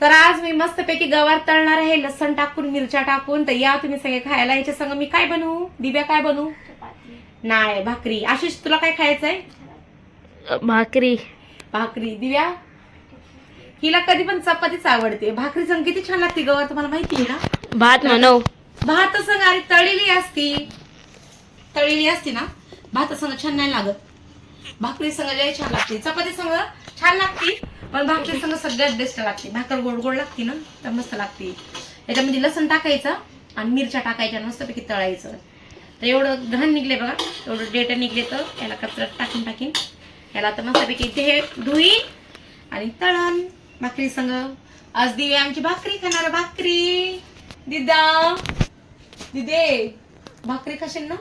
तर आज मी मस्तपैकी गवार तळणार आहे, लसण टाकून, मिरच्या टाकून. तर या तुम्ही सगळे खायला. याच्या संग मी काय बनवू? दिव्या काय बनवू? नाही, भाकरी. आशिष तुला काय खायचंय? भाकरी. भाकरी. दिव्या हिला कधी पण चपातीच आवडते. भाकरी संग किती छान लागते गवार, तुम्हाला माहिती आहे ना? भात म्हणव. भात संग आणि तळलेली असती ना, भात संग छान नाही लागत. भाकरी संग लय छान लागते. चपाती संग छान लागते, पण भाकरी संग सगळ्यात बेस्ट लागते. भाकर गोड गोड लागते ना, तर मस्त लागते. याच्यामध्ये लसण टाकायचं आणि मिरच्या टाकायच्या, मस्तपैकी तळायचं. तर एवढं घाण निघले बघा, एवढं डेट निघले. तर याला कचऱ्यात टाकीन. याला आता मस्तपैकी ते धुई आणि तळण भाकरी संग. आज दिवे आमची भाकरी खाणार. भाकरी दिदे भाकरी खाशील ना?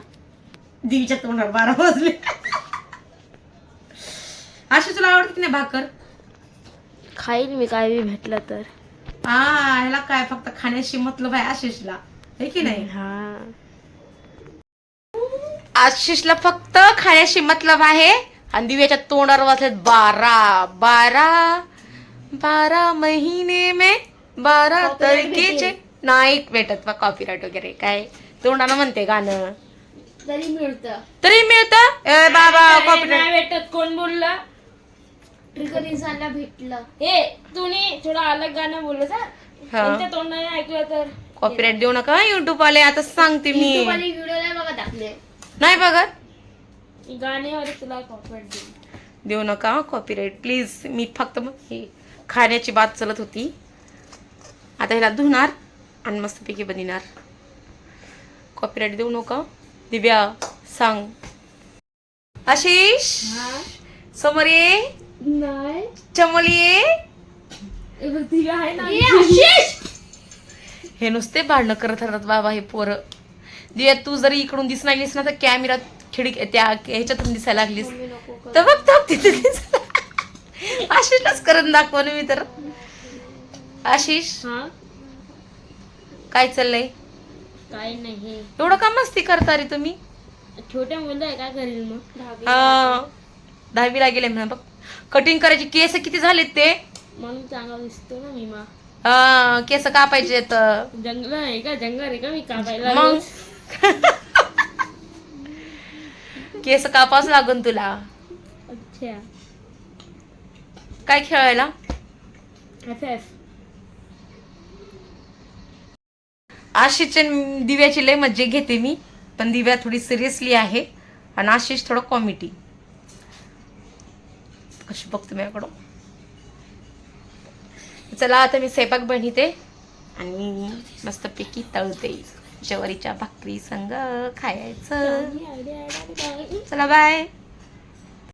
दिवीच्या तोंडावर 12 वाजले. आशिष तुला आवडते की नाही भाकर? खाईल मी, काय बी भेटलं तर. ह्याला काय फक्त खाण्याशी मतलब आहे आशिषला, है की नाही? हा, आशिषला फक्त खाण्याशी मतलब आहे. आणि दिव्याच्या तोंडावर वाजलेत 12 महिने में 12 तारखेचे. नाही भेटत कॉपीराइट वगैरे काय, तोंडानं म्हणते गाणं. तरी मिळतं. बाबा कॉपीराइट भेटत. कोण बोलला? ट्रिगर इन्सानला भेटलं. हे तुम्ही थोडं अलग गाणं बोललं का? त्यांच्या तोंडाने ऐकलं तर कॉपीराइट देऊ नका युट्यूब वाले. आता सांगते मी. व्हिडिओ नाही बघा टाकले. नाही बघत. गाण्यावर तुला कॉपीराइट देऊ नका कॉपीराइट प्लीज. मी फक्त हे खाण्याची बात चालत होती. आता ह्याला धुणार आणि मस्तपैकी बनणार. कॉपीराइट देऊ नका. दिव्या सांग. आशिष समोर ये. नाही. चमोली ये. आहे ना. हे नुसते भांडणं करत राहतात बाबा हे पोरं. दिव्या तू जरी इकडून दिस लागलीस ना, तर कॅमेरा खिडकी त्या ह्याच्यातून दिसायला लागलीस तर बघ तिथे आशिषलाच करून दाखवलं मी तर. आशिष काय चाललंय? काय नाही. एवढं का मस्ती करता रे तुम्ही? छोट्या मुलं आहे, काय करेल मग? 10वीला गेले म्हणा. बघ कटिंग करायची. केस किती झालेत ते? म्हणून चांगला दिसतो ना मी. केस कापायचे तर जंगल आहे का? जंगल आहे का मी कापायला? मग केस कापावंच लागून तुला. अच्छा. काय खेळायला? आशिषच्या दिव्याची लय मज्जा घेते मी, पण दिव्या थोडी सिरियसली आहे आणि आशिष थोडं कॉमेडी. कशी बघतो माझ्याकडं. चला आता मी स्वयंपाक बनवते आणि मस्तपैकी तळते. ज्वारीच्या भाकरी संग खायचं. चला बाय.